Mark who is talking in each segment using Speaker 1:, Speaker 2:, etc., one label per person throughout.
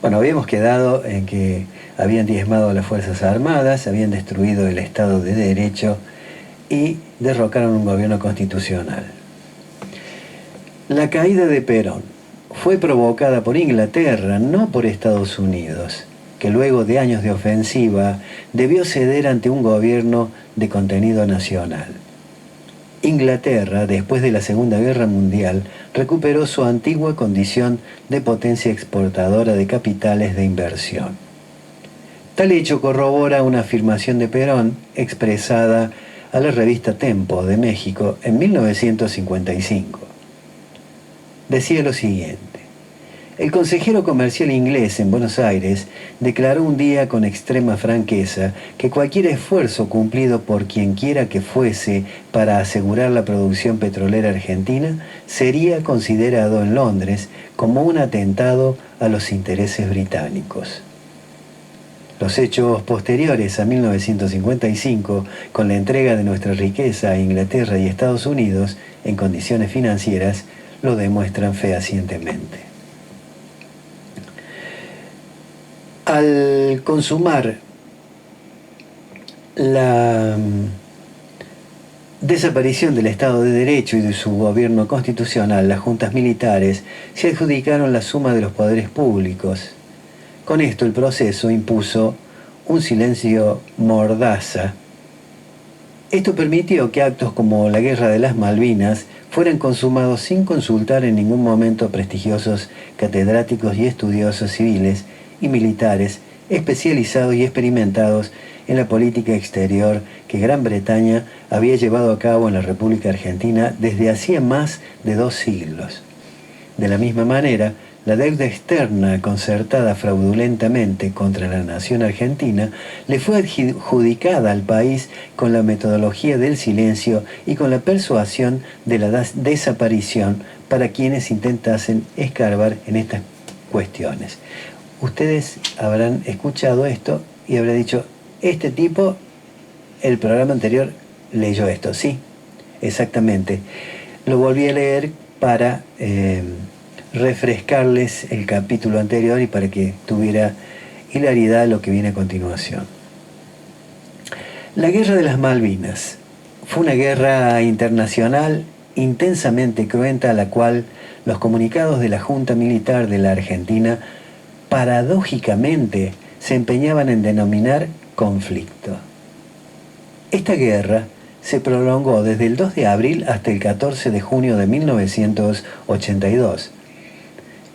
Speaker 1: Bueno, habíamos quedado en que habían diezmado a las Fuerzas Armadas, habían destruido el Estado de Derecho y derrocaron un gobierno constitucional. La caída de Perón fue provocada por Inglaterra, no por Estados Unidos, que luego de años de ofensiva debió ceder ante un gobierno de contenido nacional. Inglaterra, después de la Segunda Guerra Mundial, recuperó su antigua condición de potencia exportadora de capitales de inversión. Tal hecho corrobora una afirmación de Perón expresada a la revista Tempo de México en 1955. Decía lo siguiente: el consejero comercial inglés en Buenos Aires declaró un día con extrema franqueza que cualquier esfuerzo cumplido por quienquiera que fuese para asegurar la producción petrolera argentina sería considerado en Londres como un atentado a los intereses británicos. Los hechos posteriores a 1955, con la entrega de nuestra riqueza a Inglaterra y Estados Unidos en condiciones financieras, lo demuestran fehacientemente. Al consumar la desaparición del Estado de Derecho y de su gobierno constitucional, las juntas militares se adjudicaron la suma de los poderes públicos. Con esto el proceso impuso un silencio mordaza. Esto permitió que actos como la Guerra de las Malvinas fueran consumados sin consultar en ningún momento a prestigiosos catedráticos y estudiosos civiles y militares especializados y experimentados en la política exterior que Gran Bretaña había llevado a cabo en la República Argentina desde hacía más de 2 siglos. De la misma manera, la deuda externa concertada fraudulentamente contra la nación argentina le fue adjudicada al país con la metodología del silencio y con la persuasión de la desaparición para quienes intentasen escarbar en estas cuestiones. Ustedes habrán escuchado esto y habrán dicho: este tipo, el programa anterior leyó esto. Sí, exactamente. Lo volví a leer para refrescarles el capítulo anterior y para que tuviera hilaridad lo que viene a continuación. La Guerra de las Malvinas fue una guerra internacional intensamente cruenta, a la cual los comunicados de la Junta Militar de la Argentina paradójicamente se empeñaban en denominar conflicto. Esta guerra se prolongó desde el 2 de abril hasta el 14 de junio de 1982.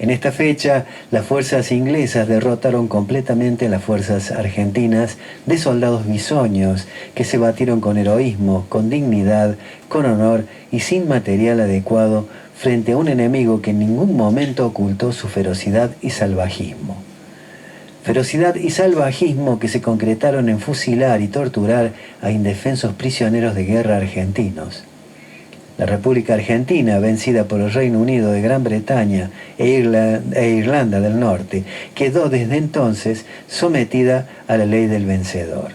Speaker 1: En esta fecha, las fuerzas inglesas derrotaron completamente a las fuerzas argentinas de soldados bisoños que se batieron con heroísmo, con dignidad, con honor y sin material adecuado frente a un enemigo que en ningún momento ocultó su ferocidad y salvajismo. Ferocidad y salvajismo que se concretaron en fusilar y torturar a indefensos prisioneros de guerra argentinos. La República Argentina, vencida por el Reino Unido de Gran Bretaña e Irlanda del Norte, quedó desde entonces sometida a la ley del vencedor.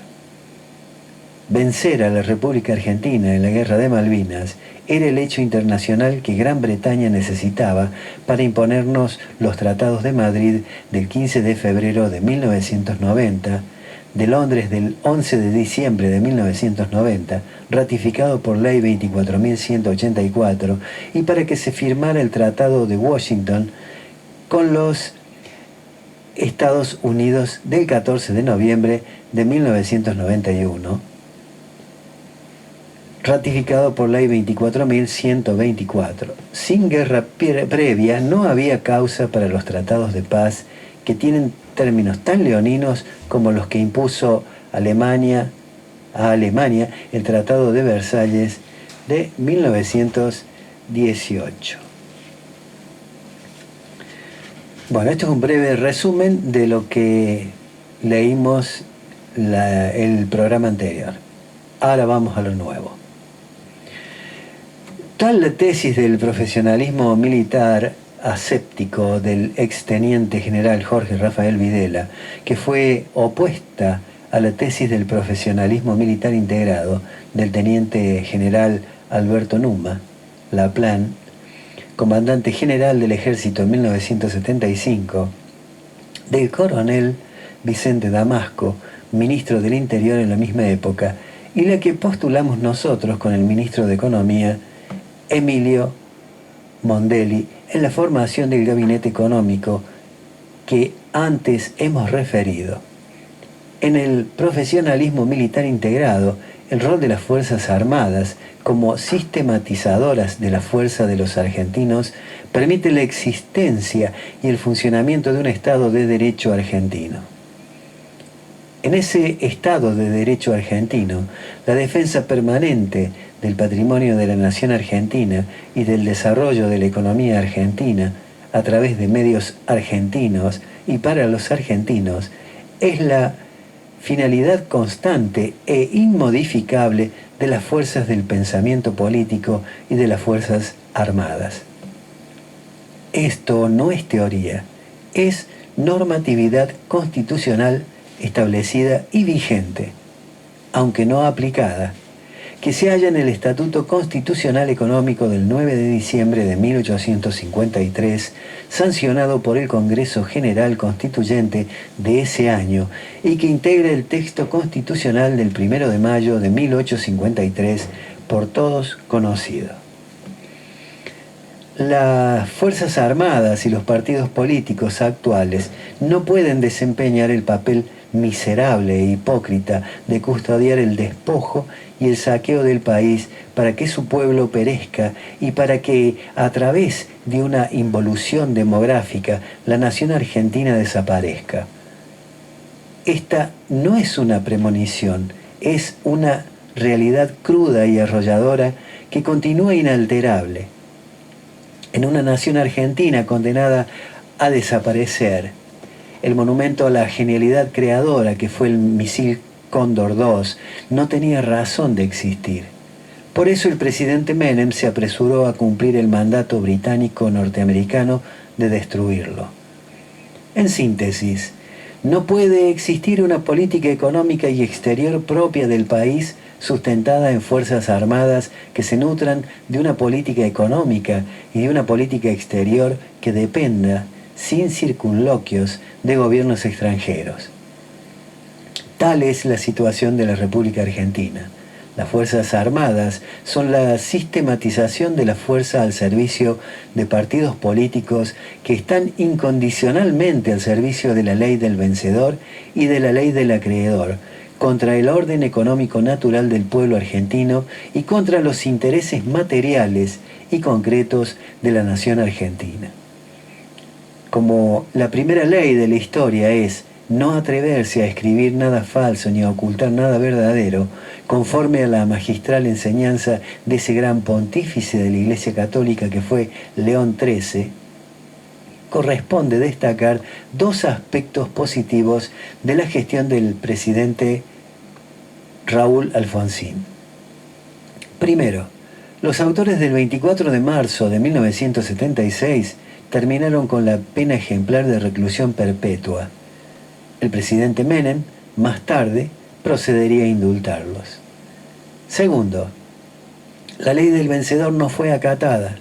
Speaker 1: Vencer a la República Argentina en la Guerra de Malvinas era el hecho internacional que Gran Bretaña necesitaba para imponernos los tratados de Madrid del 15 de febrero de 1990, de Londres del 11 de diciembre de 1990, ratificado por Ley 24.184, y para que se firmara el Tratado de Washington con los Estados Unidos del 14 de noviembre de 1991, ratificado por Ley 24.124. Sin guerra previa no había causa para los tratados de paz, que tienen términos tan leoninos como los que impuso a Alemania el Tratado de Versalles de 1918. Bueno, esto es un breve resumen de lo que leímos el programa anterior. Ahora vamos a lo nuevo. Tal la tesis del profesionalismo militar aséptico del exteniente general Jorge Rafael Videla, que fue opuesta a la tesis del profesionalismo militar integrado del teniente general Alberto Numa, Laplan, comandante general del ejército en 1975, del coronel Vicente Damasco, ministro del Interior en la misma época, y la que postulamos nosotros con el ministro de Economía, Emilio Mondelli, en la formación del gabinete económico que antes hemos referido. En el profesionalismo militar integrado, el rol de las Fuerzas Armadas como sistematizadoras de la fuerza de los argentinos permite la existencia y el funcionamiento de un Estado de Derecho argentino. En ese Estado de Derecho argentino, la defensa permanente del patrimonio de la nación argentina y del desarrollo de la economía argentina a través de medios argentinos y para los argentinos es la finalidad constante e inmodificable de las fuerzas del pensamiento político y de las Fuerzas Armadas. Esto no es teoría, es normatividad constitucional establecida y vigente, aunque no aplicada, que se halla en el Estatuto Constitucional Económico del 9 de diciembre de 1853, sancionado por el Congreso General Constituyente de ese año y que integra el texto constitucional del 1 de mayo de 1853, por todos conocido. Las Fuerzas Armadas y los partidos políticos actuales no pueden desempeñar el papel miserable e hipócrita de custodiar el despojo y el saqueo del país para que su pueblo perezca y para que, a través de una involución demográfica, la nación argentina desaparezca. Esta no es una premonición, es una realidad cruda y arrolladora que continúa inalterable. En una nación argentina condenada a desaparecer, el monumento a la genialidad creadora que fue el misil Cóndor II no tenía razón de existir. Por eso el presidente Menem se apresuró a cumplir el mandato británico-norteamericano de destruirlo. En síntesis, no puede existir una política económica y exterior propia del país sustentada en fuerzas armadas que se nutran de una política económica y de una política exterior que dependa, sin circunloquios, de gobiernos extranjeros. Tal es la situación de la República Argentina. Las Fuerzas Armadas son la sistematización de la fuerza al servicio de partidos políticos que están incondicionalmente al servicio de la ley del vencedor y de la ley del acreedor, contra el orden económico natural del pueblo argentino y contra los intereses materiales y concretos de la nación argentina. Como la primera ley de la historia es no atreverse a escribir nada falso ni a ocultar nada verdadero, conforme a la magistral enseñanza de ese gran pontífice de la Iglesia Católica que fue León XIII, corresponde destacar dos aspectos positivos de la gestión del presidente Raúl Alfonsín. Primero, los autores del 24 de marzo de 1976 terminaron con la pena ejemplar de reclusión perpetua. El presidente Menem, más tarde, procedería a indultarlos. Segundo, la ley del vencedor no fue acatada,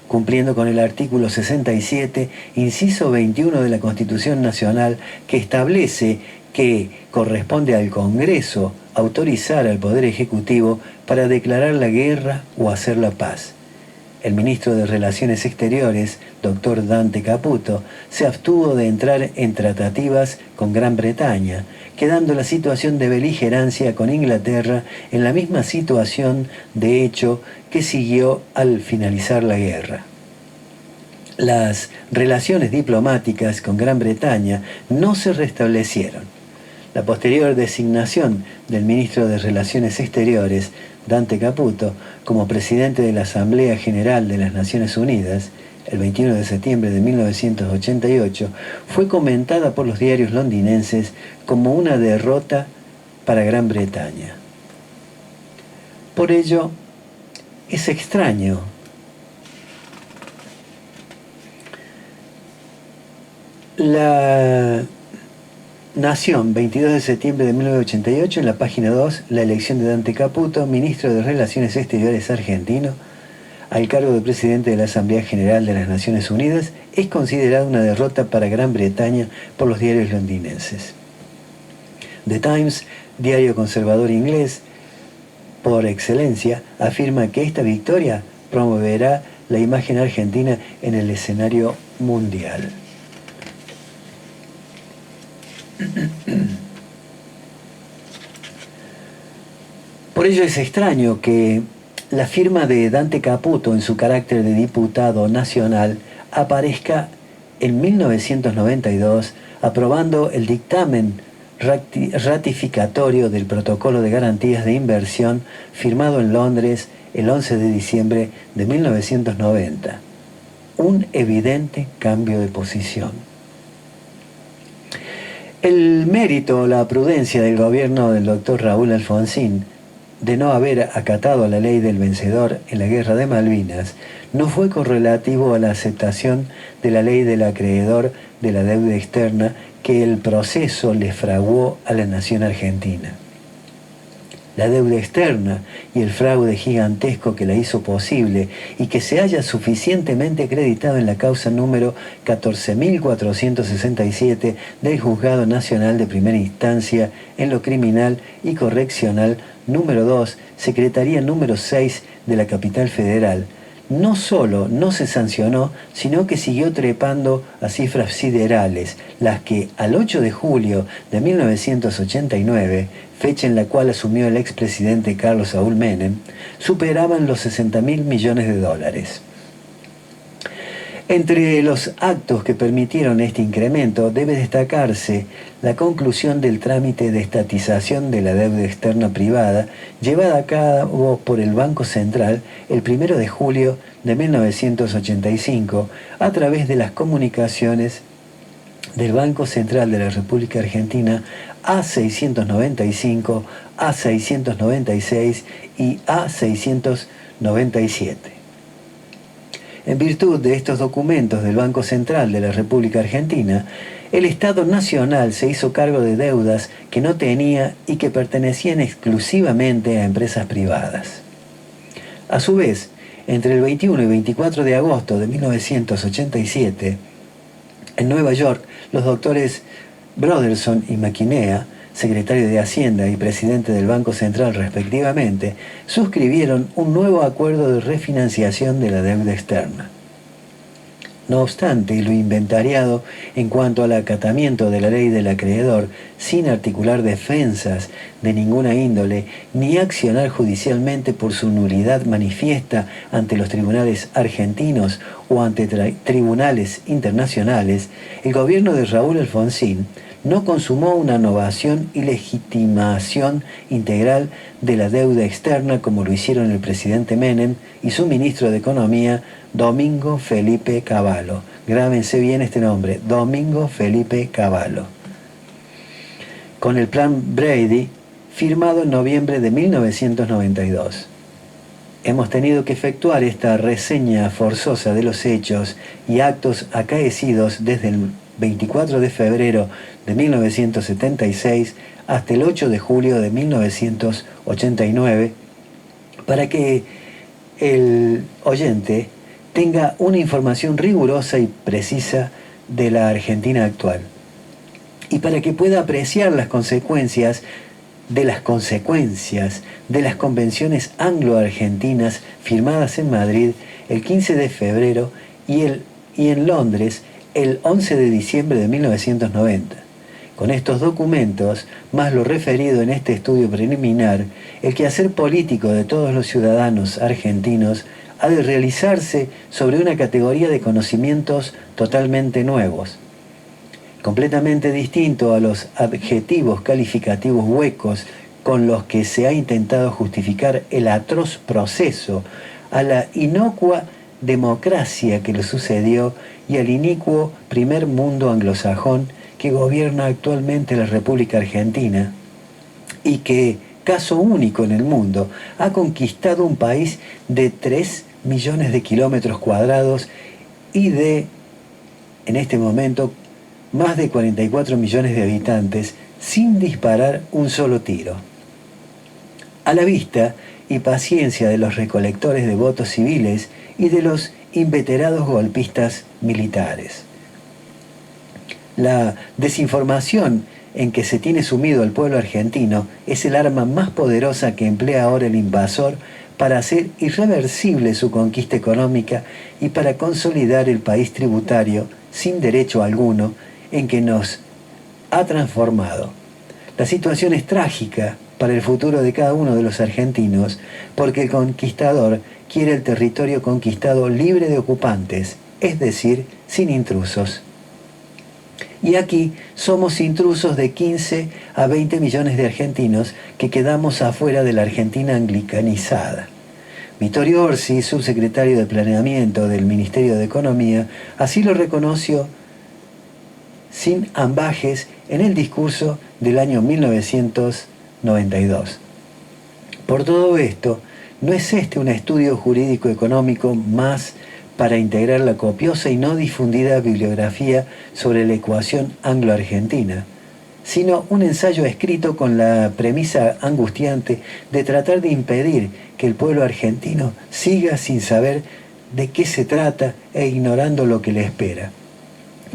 Speaker 1: cumpliendo con el artículo 67, inciso 21 de la Constitución Nacional, que establece que corresponde al Congreso autorizar al Poder Ejecutivo para declarar la guerra o hacer la paz. El ministro de Relaciones Exteriores, doctor Dante Caputo, se abstuvo de entrar en tratativas con Gran Bretaña, quedando la situación de beligerancia con Inglaterra en la misma situación de hecho que siguió al finalizar la guerra. Las relaciones diplomáticas con Gran Bretaña no se restablecieron. La posterior designación del ministro de Relaciones Exteriores, Dante Caputo, como presidente de la Asamblea General de las Naciones Unidas, el 21 de septiembre de 1988, fue comentada por los diarios londinenses como una derrota para Gran Bretaña. Por ello, es extraño la Nación, 22 de septiembre de 1988, en la página 2, la elección de Dante Caputo, ministro de Relaciones Exteriores argentino, al cargo de presidente de la Asamblea General de las Naciones Unidas, es considerada una derrota para Gran Bretaña por los diarios londinenses. The Times, diario conservador inglés por excelencia, afirma que esta victoria promoverá la imagen argentina en el escenario mundial. Por ello es extraño que la firma de Dante Caputo en su carácter de diputado nacional aparezca en 1992 aprobando el dictamen ratificatorio del Protocolo de Garantías de Inversión firmado en Londres el 11 de diciembre de 1990. Un evidente cambio de posición. El mérito o la prudencia del gobierno del doctor Raúl Alfonsín de no haber acatado la ley del vencedor en la Guerra de Malvinas no fue correlativo a la aceptación de la ley del acreedor de la deuda externa que el proceso le fraguó a la nación argentina. La deuda externa y el fraude gigantesco que la hizo posible y que se haya suficientemente acreditado en la causa número 14.467 del Juzgado Nacional de Primera Instancia en lo Criminal y Correccional número 2, Secretaría número 6 de la Capital Federal, no solo no se sancionó, sino que siguió trepando a cifras siderales, las que al 8 de julio de 1989, fecha en la cual asumió el expresidente Carlos Saúl Menem, superaban los 60.000 millones de dólares. Entre los actos que permitieron este incremento debe destacarse la conclusión del trámite de estatización de la deuda externa privada llevada a cabo por el Banco Central el 1 de julio de 1985 a través de las comunicaciones del Banco Central de la República Argentina A695, A696 y A697. En virtud de estos documentos del Banco Central de la República Argentina, el Estado Nacional se hizo cargo de deudas que no tenía y que pertenecían exclusivamente a empresas privadas. A su vez, entre el 21 y 24 de agosto de 1987, en Nueva York, los doctores Broderson y McKinney, secretario de Hacienda y presidente del Banco Central respectivamente, suscribieron un nuevo acuerdo de refinanciación de la deuda externa. No obstante, lo inventariado en cuanto al acatamiento de la ley del acreedor, sin articular defensas de ninguna índole, ni accionar judicialmente por su nulidad manifiesta ante los tribunales argentinos o ante tribunales internacionales, el gobierno de Raúl Alfonsín no consumó una novación y legitimación integral de la deuda externa como lo hicieron el presidente Menem y su ministro de Economía, Domingo Felipe Cavallo. Grábense bien este nombre, Domingo Felipe Cavallo. Con el Plan Brady, firmado en noviembre de 1992. Hemos tenido que efectuar esta reseña forzosa de los hechos y actos acaecidos desde el 24 de febrero de 1976 hasta el 8 de julio de 1989, para que el oyente tenga una información rigurosa y precisa de la Argentina actual, y para que pueda apreciar las consecuencias de las convenciones anglo-argentinas firmadas en Madrid el 15 de febrero y en Londres el 11 de diciembre de 1990. Con estos documentos, más lo referido en este estudio preliminar, el quehacer político de todos los ciudadanos argentinos ha de realizarse sobre una categoría de conocimientos totalmente nuevos, completamente distinto a los adjetivos calificativos huecos con los que se ha intentado justificar el atroz proceso, a la inocua democracia que le sucedió y al inicuo primer mundo anglosajón que gobierna actualmente la República Argentina y que, caso único en el mundo, ha conquistado un país de 3 millones de kilómetros cuadrados y de, en este momento, más de 44 millones de habitantes sin disparar un solo tiro. A la vista y paciencia de los recolectores de votos civiles y de los inveterados golpistas militares. La desinformación en que se tiene sumido el pueblo argentino es el arma más poderosa que emplea ahora el invasor para hacer irreversible su conquista económica y para consolidar el país tributario sin derecho alguno en que nos ha transformado. La situación es trágica para el futuro de cada uno de los argentinos porque el conquistador quiere el territorio conquistado libre de ocupantes, es decir, sin intrusos. Y aquí somos intrusos de 15 a 20 millones de argentinos que quedamos afuera de la Argentina anglicanizada. Vittorio Orsi, subsecretario de Planeamiento del Ministerio de Economía, así lo reconoció sin ambajes en el discurso del año 1992. Por todo esto, ¿no es este un estudio jurídico-económico más para integrar la copiosa y no difundida bibliografía sobre la ecuación anglo-argentina, sino un ensayo escrito con la premisa angustiante de tratar de impedir que el pueblo argentino siga sin saber de qué se trata e ignorando lo que le espera,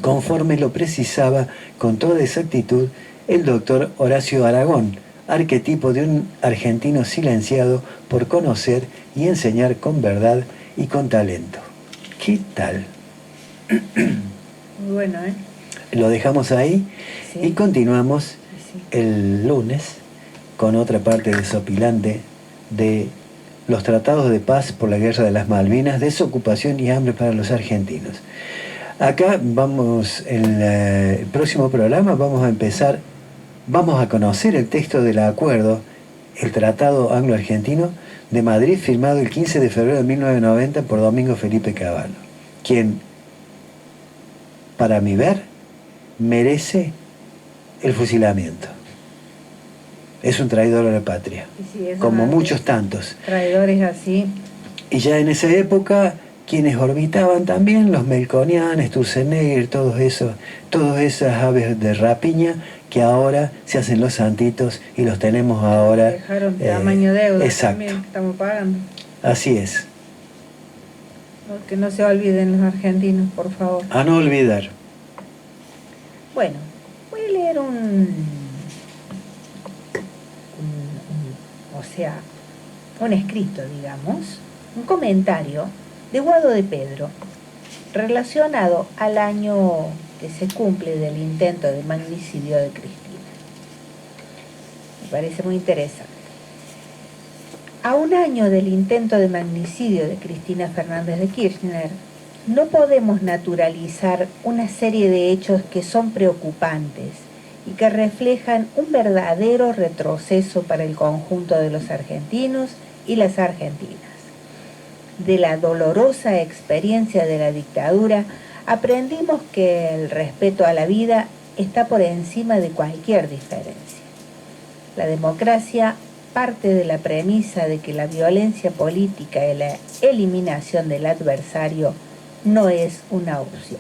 Speaker 1: conforme lo precisaba con toda exactitud el doctor Horacio Aragón, arquetipo de un argentino silenciado por conocer y enseñar con verdad y con talento? ¿Qué tal?
Speaker 2: Muy bueno, ¿eh?
Speaker 1: Lo dejamos ahí, sí, y continuamos,
Speaker 2: sí,
Speaker 1: el lunes con otra parte desopilante de los tratados de paz por la guerra de las Malvinas, desocupación y hambre para los argentinos. Acá vamos, en el próximo programa vamos a conocer el texto del acuerdo, el Tratado Anglo-Argentino de Madrid, firmado el 15 de febrero de 1990 por Domingo Felipe Cavallo, quien, para mi ver, merece el fusilamiento. Es un traidor a la patria,
Speaker 2: sí,
Speaker 1: como muchos tantos.
Speaker 2: Traidores así.
Speaker 1: Y ya en esa época, quienes orbitaban también, los Melconian, Sturzenegger, todas esas aves de rapiña que ahora se hacen los santitos y los tenemos ahora.
Speaker 2: Dejaron tamaño deuda.
Speaker 1: Exacto.
Speaker 2: También que estamos pagando.
Speaker 1: Así es.
Speaker 2: No, que no se olviden los argentinos, por favor.
Speaker 1: A no olvidar.
Speaker 2: Bueno, voy a leer un escrito, digamos, un comentario de Guado de Pedro relacionado al año que se cumple del intento de magnicidio de Cristina. Me parece muy interesante. A un año del intento de magnicidio de Cristina Fernández de Kirchner, no podemos naturalizar una serie de hechos que son preocupantes y que reflejan un verdadero retroceso para el conjunto de los argentinos y las argentinas. De la dolorosa experiencia de la dictadura, aprendimos que el respeto a la vida está por encima de cualquier diferencia. La democracia parte de la premisa de que la violencia política y la eliminación del adversario no es una opción.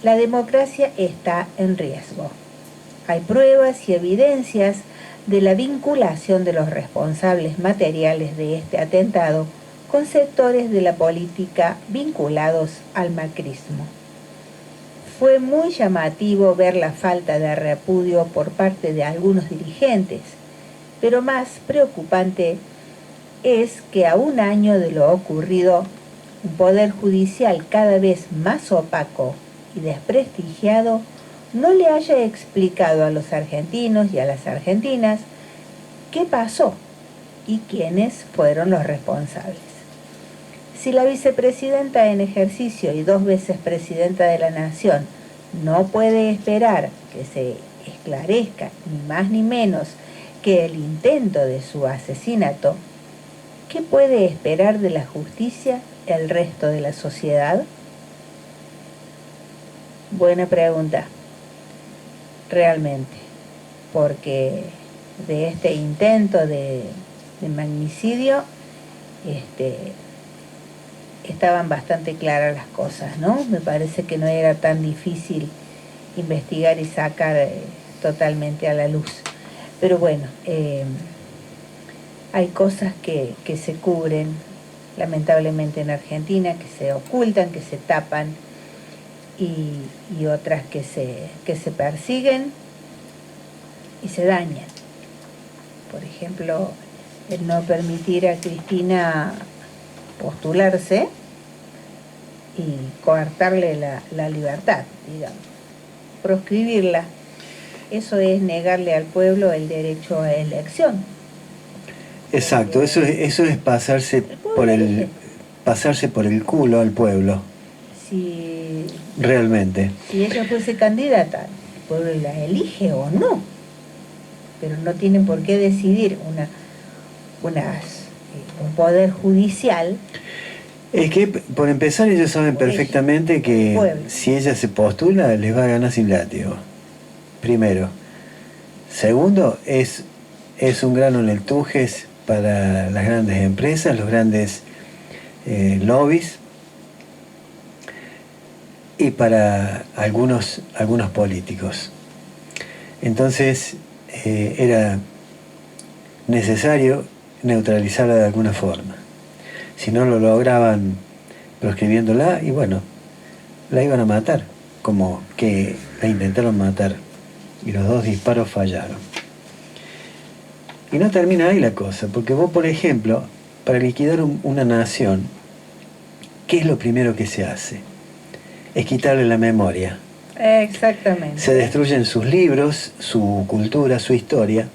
Speaker 2: La democracia está en riesgo. Hay pruebas y evidencias de la vinculación de los responsables materiales de este atentado con sectores de la política vinculados al macrismo. Fue muy llamativo ver la falta de repudio por parte de algunos dirigentes, pero más preocupante es que a un año de lo ocurrido, un poder judicial cada vez más opaco y desprestigiado no le haya explicado a los argentinos y a las argentinas qué pasó y quiénes fueron los responsables. Si la vicepresidenta en ejercicio y 2 veces presidenta de la Nación no puede esperar que se esclarezca ni más ni menos que el intento de su asesinato, ¿qué puede esperar de la justicia el resto de la sociedad? Buena pregunta, realmente, porque de este intento de magnicidio estaban bastante claras las cosas, ¿no? Me parece que no era tan difícil investigar y sacar totalmente a la luz. Pero bueno, hay cosas que se cubren, lamentablemente en Argentina, que se ocultan, que se tapan, y otras que se persiguen y se dañan. Por ejemplo, el no permitir a Cristina postularse y coartarle la libertad, digamos, proscribirla. Eso es negarle al pueblo el derecho a elección.
Speaker 1: Exacto, eso es pasarse por el culo al pueblo.
Speaker 2: Si
Speaker 1: Realmente.
Speaker 2: Si ella fuese candidata, el pueblo la elige o no, pero no tienen por qué decidir un poder judicial.
Speaker 1: Es que, por empezar, ellos saben perfectamente que si ella se postula, les va a ganar sin látigo. Primero. Segundo, es un grano en el Tujes para las grandes empresas, los grandes lobbies, y para algunos políticos. Entonces, era necesario neutralizarla de alguna forma. Si no lo lograban proscribiéndola, y bueno, la iban a matar, como que la intentaron matar, y los 2 disparos fallaron. Y no termina ahí la cosa, porque vos, por ejemplo, para liquidar una nación, ¿qué es lo primero que se hace? Es quitarle la memoria.
Speaker 2: Exactamente.
Speaker 1: Se destruyen sus libros, su cultura, su historia,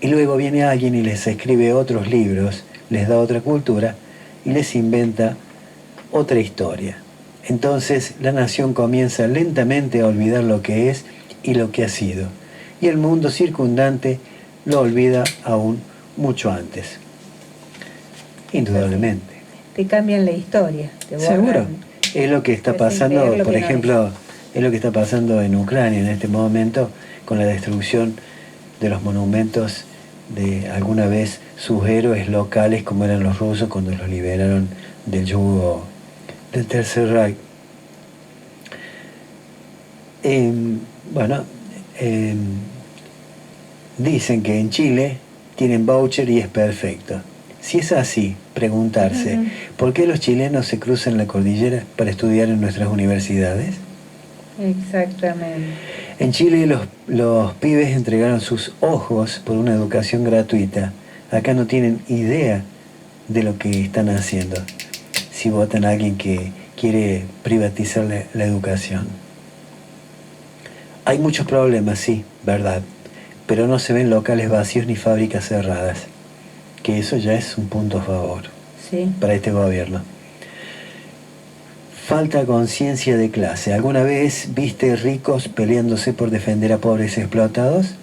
Speaker 1: y luego viene alguien y les escribe otros libros, les da otra cultura y les inventa otra historia. Entonces la nación comienza lentamente a olvidar lo que es y lo que ha sido, y el mundo circundante lo olvida aún mucho antes. Indudablemente.
Speaker 2: Te cambian la historia.
Speaker 1: Seguro. Es lo que está pasando, por ejemplo, es lo que está pasando en Ucrania en este momento, con la destrucción de los monumentos de alguna vez sus héroes locales, como eran los rusos cuando los liberaron del yugo del Tercer Reich. Dicen que en Chile tienen voucher y es perfecto. Si es así, preguntarse, ¿por qué los chilenos se cruzan la cordillera para estudiar en nuestras universidades?
Speaker 2: Exactamente.
Speaker 1: En Chile los pibes entregaron sus ojos por una educación gratuita. Acá no tienen idea de lo que están haciendo si votan a alguien que quiere privatizar la educación. Hay muchos problemas, sí, verdad, pero no se ven locales vacíos ni fábricas cerradas, que eso ya es un punto a favor,
Speaker 2: sí,
Speaker 1: para este gobierno. Falta conciencia de clase. ¿Alguna vez viste ricos peleándose por defender a pobres explotados?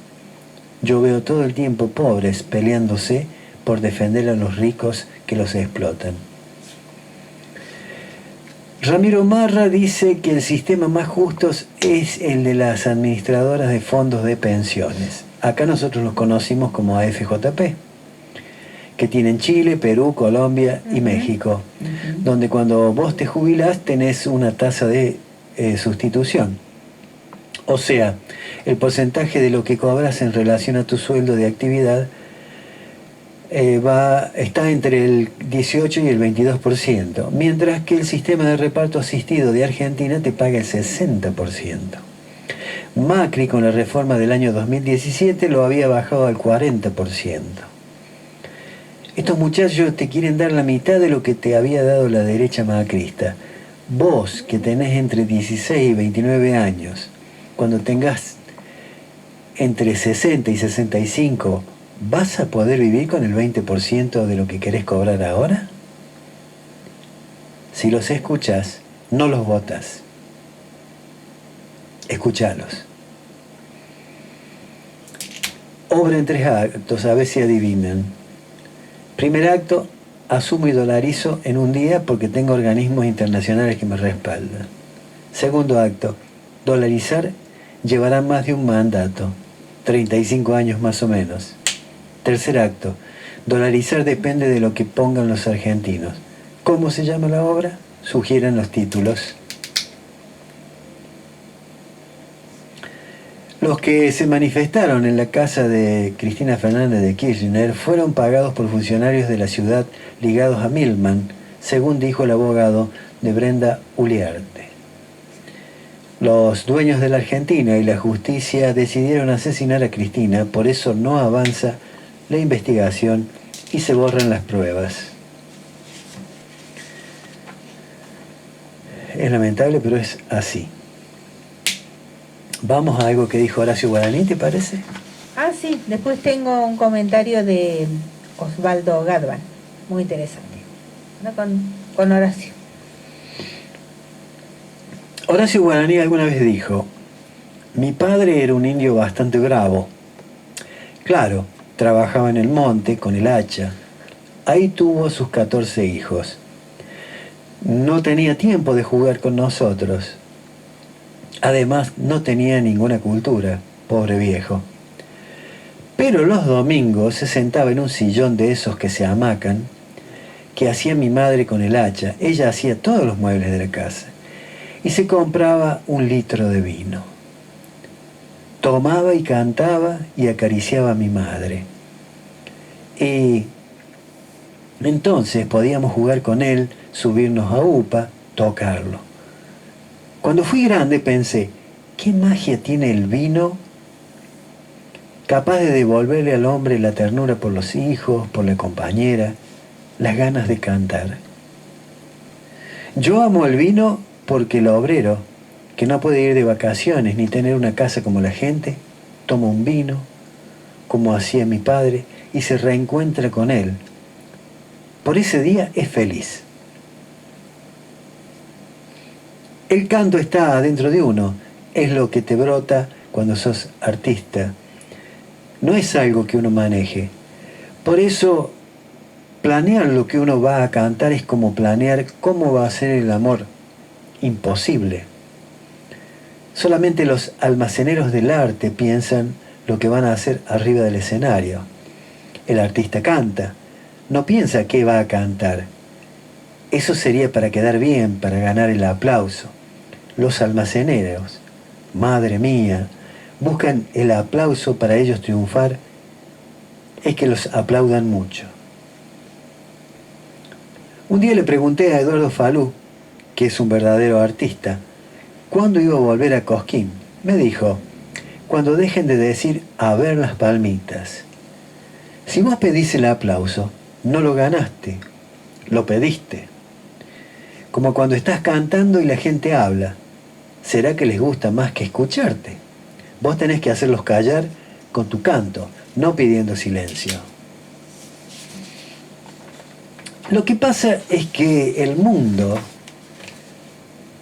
Speaker 1: Yo veo todo el tiempo pobres peleándose por defender a los ricos que los explotan. Ramiro Marra dice que el sistema más justo es el de las administradoras de fondos de pensiones. Acá nosotros los conocimos como AFJP, que tienen Chile, Perú, Colombia y México, donde cuando vos te jubilás tenés una tasa de sustitución. O sea, el porcentaje de lo que cobras en relación a tu sueldo de actividad está entre el 18 y el 22%, mientras que el sistema de reparto asistido de Argentina te paga el 60%. Macri, con la reforma del año 2017, lo había bajado al 40%. Estos muchachos te quieren dar la mitad de lo que te había dado la derecha macrista. Vos, que tenés entre 16 y 29 años, cuando tengas entre 60 y 65, ¿vas a poder vivir con el 20% de lo que querés cobrar ahora? Si los escuchás, no los votás. Escuchalos. Obra en 3 actos, a ver si adivinan. Primer acto, asumo y dolarizo en un día porque tengo organismos internacionales que me respaldan. Segundo acto, dolarizar llevará más de un mandato, 35 años más o menos. Tercer acto, dolarizar depende de lo que pongan los argentinos. ¿Cómo se llama la obra? Sugieran los títulos. Los que se manifestaron en la casa de Cristina Fernández de Kirchner fueron pagados por funcionarios de la ciudad ligados a Milman, según dijo el abogado de Brenda Uliarte. Los dueños de la Argentina y la justicia decidieron asesinar a Cristina, por eso no avanza la investigación y se borran las pruebas. Es lamentable, pero es así. Vamos a algo que dijo Horacio Guaraní, ¿te parece?
Speaker 2: Ah, sí, después tengo un comentario de Osvaldo Gadban, muy interesante, ¿no? Con Horacio.
Speaker 1: Horacio Guaraní alguna vez dijo: mi padre era un indio bastante bravo. Claro, trabajaba en el monte con el hacha. Ahí tuvo sus 14 hijos. No tenía tiempo de jugar con nosotros. Además, no tenía ninguna cultura, pobre viejo. Pero los domingos se sentaba en un sillón de esos que se hamacan, que hacía mi madre con el hacha. Ella hacía todos los muebles de la casa. Y se compraba 1 litro de vino. Tomaba y cantaba y acariciaba a mi madre. Y entonces podíamos jugar con él, subirnos a UPA, tocarlo. Cuando fui grande pensé, ¿qué magia tiene el vino capaz de devolverle al hombre la ternura por los hijos, por la compañera, las ganas de cantar? Yo amo el vino porque el obrero, que no puede ir de vacaciones ni tener una casa como la gente, toma un vino, como hacía mi padre, y se reencuentra con él. Por ese día es feliz. El canto está adentro de uno, es lo que te brota cuando sos artista. No es algo que uno maneje. Por eso, planear lo que uno va a cantar es como planear cómo va a ser el amor. Imposible. Solamente los almaceneros del arte piensan lo que van a hacer arriba del escenario. El artista canta, no piensa qué va a cantar. Eso sería para quedar bien, para ganar el aplauso. Los almaceneros, madre mía, buscan el aplauso para ellos triunfar, es que los aplaudan mucho. Un día le pregunté a Eduardo Falú, que es un verdadero artista, ¿cuándo iba a volver a Cosquín? Me dijo, cuando dejen de decir a ver las palmitas. Si vos pedís el aplauso, no lo ganaste, lo pediste. Como cuando estás cantando y la gente habla, ¿será que les gusta más que escucharte? Vos tenés que hacerlos callar con tu canto, no pidiendo silencio. Lo que pasa es que el mundo,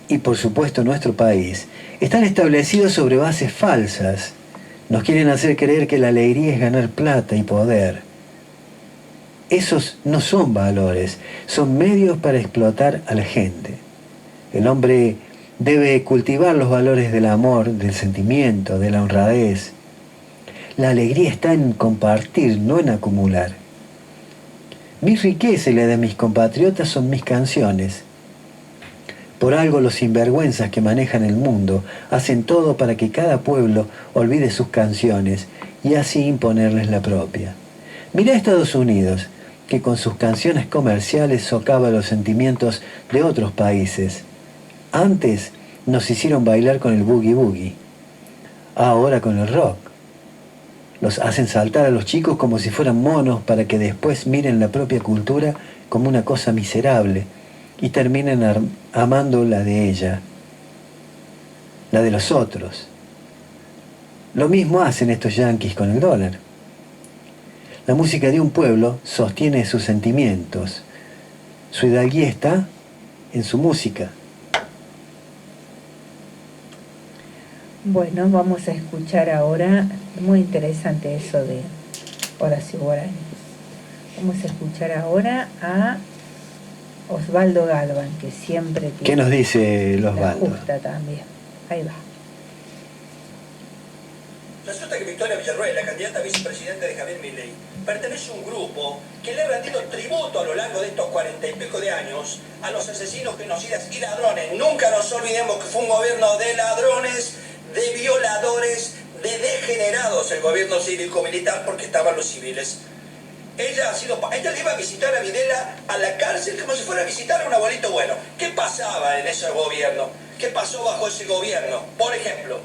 Speaker 1: y por supuesto nuestro país, están establecidos sobre bases falsas. Nos quieren hacer creer que la alegría es ganar plata y poder. Esos no son valores, son medios para explotar a la gente. El hombre debe cultivar los valores del amor, del sentimiento, de la honradez. La alegría está en compartir, no en acumular. Mi riqueza y la de mis compatriotas son mis canciones. Por algo los sinvergüenzas que manejan el mundo hacen todo para que cada pueblo olvide sus canciones y así imponerles la propia. Mirá a Estados Unidos, que con sus canciones comerciales socava los sentimientos de otros países. Antes nos hicieron bailar con el boogie boogie, ahora con el rock. Los hacen saltar a los chicos como si fueran monos para que después miren la propia cultura como una cosa miserable y terminen amando la de ella, la de los otros. Lo mismo hacen estos yanquis con el dólar. La música de un pueblo sostiene sus sentimientos. Su hidalguía está en su música.
Speaker 2: Bueno, vamos a escuchar ahora, muy interesante eso de Horacio Guaraní. Vamos a escuchar ahora a Osvaldo Gadban, que siempre tiene...
Speaker 1: ¿Qué nos dice
Speaker 2: la
Speaker 1: Osvaldo?
Speaker 2: justa también. Ahí va.
Speaker 3: Resulta que Victoria Villarroel, la candidata a vicepresidente de Javier Milei, pertenece a un grupo que le ha rendido tributo a lo largo de estos 40 y pico de años a los asesinos, genocidas y ladrones. Nunca nos olvidemos que fue un gobierno de ladrones, de violadores, de todos el gobierno cívico-militar porque estaban los civiles. Ella le iba a visitar a Videla a la cárcel como si fuera a visitar a un abuelito bueno. ¿Qué pasaba en ese gobierno? ¿Qué pasó bajo ese gobierno? Por ejemplo,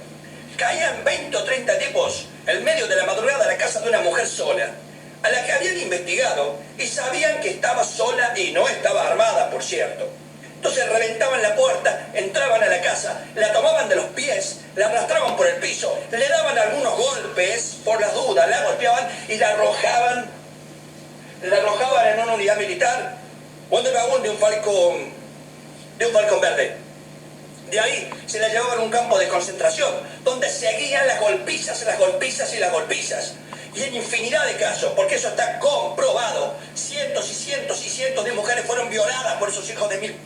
Speaker 3: caían 20 o 30 tipos en medio de la madrugada a la casa de una mujer sola, a la que habían investigado y sabían que estaba sola y no estaba armada, por cierto. Entonces reventaban la puerta, entraban a la casa, la tomaban de los pies, la arrastraban por el piso, le daban algunos golpes por las dudas, la golpeaban y la arrojaban en una unidad militar o en el vagón de un Falcon verde. De ahí se la llevaban a un campo de concentración, donde seguían las golpizas y en infinidad de casos, porque eso está comprobado. Cientos y cientos y cientos de mujeres fueron violadas por esos hijos de mil.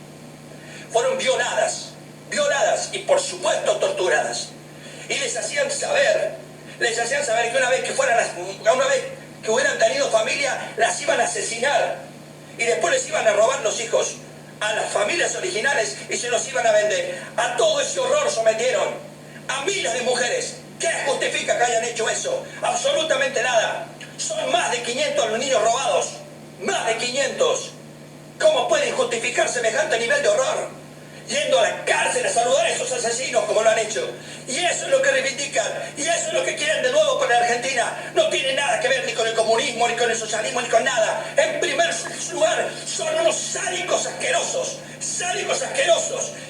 Speaker 3: Fueron violadas y por supuesto torturadas. Y les hacían saber que una vez que hubieran tenido familia, las iban a asesinar. Y después les iban a robar los hijos a las familias originales y se los iban a vender. A todo ese horror sometieron a miles de mujeres. ¿Qué justifica que hayan hecho eso? Absolutamente nada. Son más de 500 los niños robados. Más de 500. ¿Cómo pueden justificar semejante nivel de horror? Yendo a la cárcel a saludar a esos asesinos como lo han hecho. Y eso es lo que reivindican. Y eso es lo que quieren de nuevo con la Argentina. No tiene nada que ver ni con el comunismo, ni con el socialismo, ni con nada. En primer lugar, son unos sádicos asquerosos.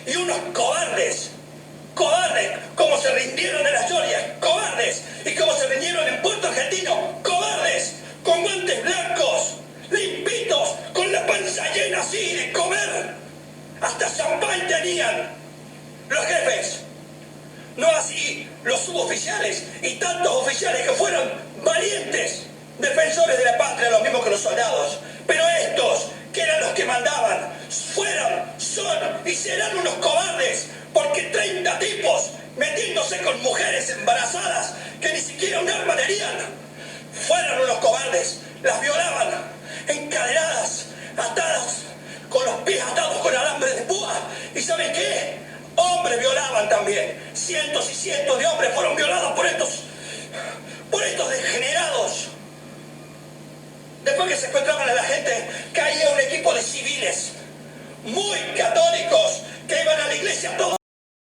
Speaker 3: Y unos cobardes. Cobardes, como se rindieron en las Llorias. Cobardes. Y como se rindieron en Puerto Argentino. Cobardes. Con guantes blancos. Limpitos. Con la panza llena así de comer. Hasta champán tenían los jefes, no así los suboficiales y tantos oficiales que fueron valientes defensores de la patria, los mismos que los soldados. Pero estos, que eran los que mandaban, son y serán unos cobardes, porque 30 tipos metiéndose con mujeres embarazadas que ni siquiera un arma tenían, fueron unos cobardes, las violaban, encadenadas, atadas, con los pies atados con alambres de púa. ¿Y saben qué? Hombres violaban también. Cientos y cientos de hombres fueron violados por estos degenerados. Después que se encontraban a la gente, caía un equipo de civiles muy católicos que iban a la iglesia todos